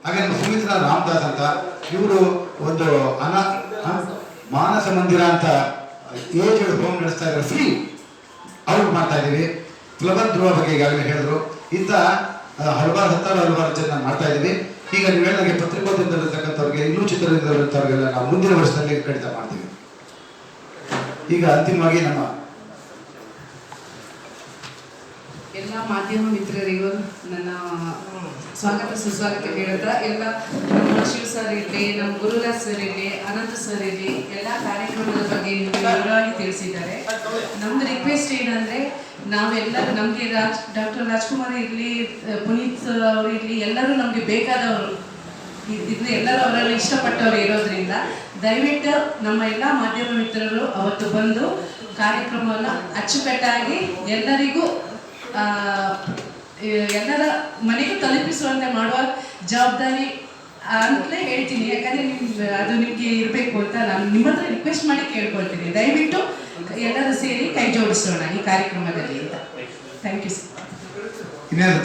ಹಾಗೆ ನಮ್ಮ ಸುಮಿತ್ರಾ ರಾಮದಾಸ್ ಅಂತ ಇವರು ಒಂದು ಮಾನಸ ಮಂದಿರ ಅಂತ ಏಜ್ ಹೋಮ್ ನಡೆಸ್ತಾ ಇದ್ದಾರೆ, ಫ್ರೀ ಅವ್ರು ಮಾಡ್ತಾ ಇದ್ದೀವಿ. ಫ್ಲವರ್ ಧ್ರುವ ಬಗ್ಗೆ ಈಗಾಗಲೇ ಹೇಳಿದ್ರು. ಇಂಥ ಹಲವಾರು ಜನ ಮಾಡ್ತಾ ಇದ್ದೀವಿ. ಈಗ ನೀವು ಹೇಳಿದಾಗೆ ಪತ್ರಿಕೋದ್ಯಮದಲ್ಲಿರ್ತಕ್ಕಂಥವ್ರಿಗೆ, ಇನ್ನೂ ಚಿತ್ರರಂಗದಲ್ಲಿರ್ತವ್ರಿಗೆಲ್ಲ ನಾವು ಮುಂದಿನ ವರ್ಷದಲ್ಲಿ ಖಂಡಿತ ಮಾಡ್ತೀವಿ. ಈಗ ಅಂತಿಮವಾಗಿ ನಮ್ಮ ಎಲ್ಲ ಮಾಧ್ಯಮ ಮಿತ್ರರಿಗೂ ನನ್ನ ಸ್ವಾಗತ ಸುಸ್ವಾಗತ ಹೇಳುತ್ತಾ, ಎಲ್ಲ ನಮ್ಮ ಶಿವ ಸರ್ ಇರಲಿ, ನಮ್ಮ ಗುರುರಾಜ್ ಸರ್ ಇರಲಿ, ಅನಂತ ಸರ್ ಇರಲಿ, ಎಲ್ಲ ಕಾರ್ಯಕ್ರಮದ ಬಗ್ಗೆ ವಿವರವಾಗಿ ತಿಳಿಸಿದ್ದಾರೆ. ನಮ್ದು ರಿಕ್ವೆಸ್ಟ್ ಏನಂದರೆ, ನಾವೆಲ್ಲರೂ ನಮಗೆ ಡಾಕ್ಟರ್ ರಾಜ್ಕುಮಾರ್ ಇರಲಿ, ಪುನೀತ್ ಅವರು ಇರಲಿ, ಎಲ್ಲರೂ ನಮಗೆ ಬೇಕಾದವರು ಇದು, ಎಲ್ಲರೂ ಅವರಲ್ಲಿ ಇಷ್ಟಪಟ್ಟವರು ಇರೋದ್ರಿಂದ ದಯವಿಟ್ಟು ನಮ್ಮ ಎಲ್ಲ ಮಾಧ್ಯಮ ಮಿತ್ರರು ಅವತ್ತು ಬಂದು ಕಾರ್ಯಕ್ರಮವನ್ನು ಅಚ್ಚುಕಟ್ಟಾಗಿ ಎಲ್ಲರಿಗೂ ಎಲ್ಲರ ಮನೆಗೂ ತಲುಪಿಸುವಂತೆ ಮಾಡುವ ಜವಾಬ್ದಾರಿ ಅಂತಲೇ ಹೇಳ್ತೀನಿ. ಯಾಕಂದರೆ ಅದು ನಿಮಗೆ ಇರಬೇಕು ಅಂತ ನಾನು ನಿಮ್ಮ ಹತ್ರ ರಿಕ್ವೆಸ್ಟ್ ಮಾಡಿ ಕೇಳ್ಕೊಳ್ತೀನಿ. ದಯವಿಟ್ಟು ಎಲ್ಲರೂ ಸೇರಿ ಕೈ ಜೋಡಿಸೋಣ ಈ ಕಾರ್ಯಕ್ರಮದಲ್ಲಿ ಅಂತ. Thank you sir.